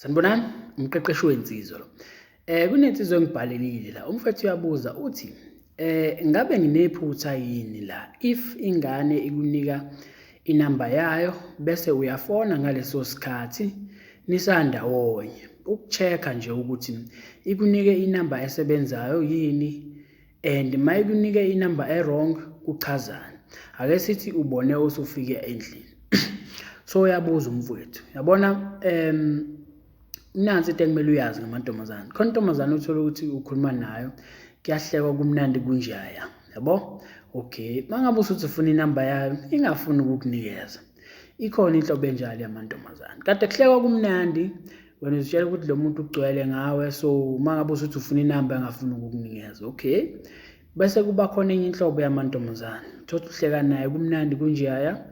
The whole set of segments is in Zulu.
Sanibonani, umqeqeshi wensizwa lo. Kunensizwa engibhalelile la. Umfethu uyabuza uthi, ngabe nginephutha yini la if ingane ikunika inamba yayo bese uyafona ngaleso sikhathi nisandawonye ukucheck nje ukuthi ikunike inamba esebenzayo yini and mayikunike inamba wrong kuchazani. Ake sithi ubone usufike endlini. So uyabuza umfowethu. Yabona nansi into ekumele uyazi ngamantombazane. Khona intombazane uthola ukuthi ukhuluma nayo kuyahlekwa kumnandi kunjaya. Yabo? Okay, mangabe usuthi ufuna inamba yayo ingafuni ukukunikeza. Ikhona inhlobo enjalo yamantombazane. Kade kuhlekwa kumnandi wena uzitshela ukuthi lo muntu ugcwele ngawe so mangabe usuthi ufuna inamba engafuni ukukunikeza. Okay. Bese kuba khona enye inhlobo yamantombazane. Thothi uhleka naye kumnandi kunjaya.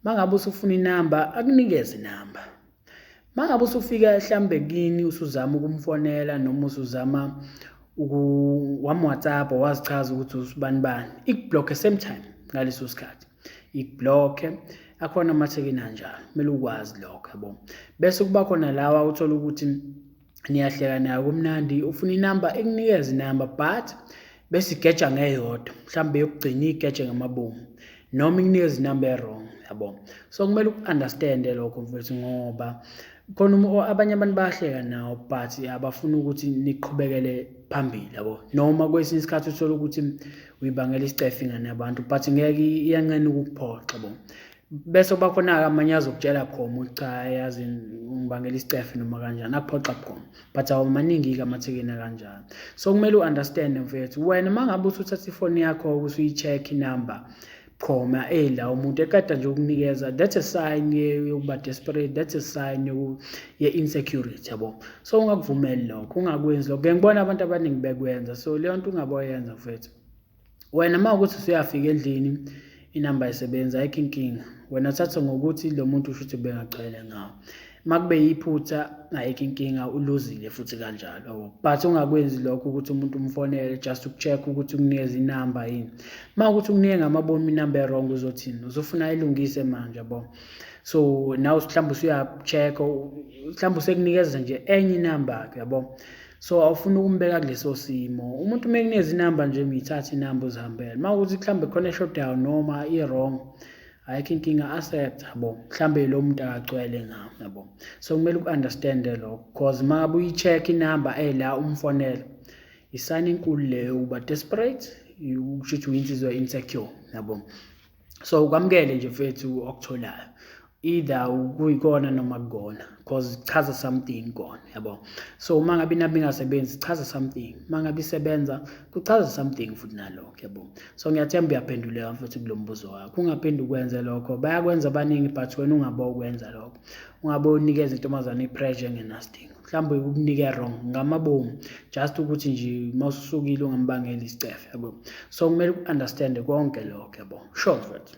Mangabe usufuna inamba akunikeze inamba. Mangabe usufika mhlambe kini usuzama ukumfonela noma usuzama WhatsApp wazichaza ukuthi usibani ikublock same time ngaleso sikhathi ikublock akhona amathekeni kanjalo kumele ukwazi lokho yabo. Bese kuba khona lawa uthola ukuthi niyahleka nayo kumnandi ufuna inamba ekunikeza inamba but bese igeja ngeyodwa mhlambe yokugcina igeje ngamabomu noma ikunikeza inamba wrong yabo. So kumele ukunderstand lokho mfethu ngoba khona abanye abantu bayahleka nawo but abafuna ukuthi niqhubekele phambili yabo. Noma kwesinye isikhathi uthola ukuthi uyibangela isicefe ingane yabantu but ngeke iyancane ukukuphoxa yabo. Bese kuba khona amanye azokutshela khoma ukuthi cha yazi ngibangela isicefe noma kanjani akuphoxa khona but awamaningi ke amathekeni kanjalo. So kumele uunderstand mfethu wena mangabe usuthatha ifoni yakho usuyi-check inamba khoma la umuntu ekade nje ukunikeza, that's a sign yokuba desperate, that's a sign ye-insecurity yabo. So ungakuvumeli lokho, ungakwenzi lokho. Ngibona abantu abaningi bekwenza, so leyo nto ungaboyenza mfethu. Wena mawukuthi usuyafika endlini inamba isebenza ayikho inkinga, wena thatha ngokuthi lo muntu ushuthi bengagcwele ngawo. Makube yiphutha ayikho inkinga uluzile futhi kanjalo. But ungakwenzi lokho ukuthi umuntu umfonele just ukucheck ukuthi ukunikeza inamba yini. Mawukuthi ukunike ngamabomu inamba wrong uzothini? Uzofuna ilungise manje yabo. So now mhlawumbe usuya-check mhlawumbe usekunikeza nje enye inamba yabo. So awufuna ukumbeka kuleso simo. Umuntu mekunikeza inamba nje uyithatha inamba uzihambele. Mawukuthi mhlawumbe khona shutdown noma i-wrong ayikho inkinga accept yabo. Mhlambe lo muntu akagcwele ngawo yabo. So kumele ukunderstand lokho because mangabe uyi-check inamba la umfonela isayini enkulu leyo uba desperate ushuthi uyinsizwa insecure yabo. So ukwamukele nje mfethu okutholayo either kuyikona noma kukona because chaza something kona yabo. So mangabe inamba ingasebenzi chaza something, mangabe isebenza kuchaza something futhi nalokho yabo. So ngiyathemba uyaphenduleka mfethu kulo mbuzo wakho. Ungaphindi ukwenze lokho, bayakwenza abaningi but wena ungabe ukwenza lokho. Ungabe unikeza intombazane ipressure engenasidingo. Mhlawumbe ukunike wrong ngamabomu just ukuthi nje mawususukile ungambangela isicefe yabo. So kumele ukunderstand konke lokho yabo. Sure mfethu.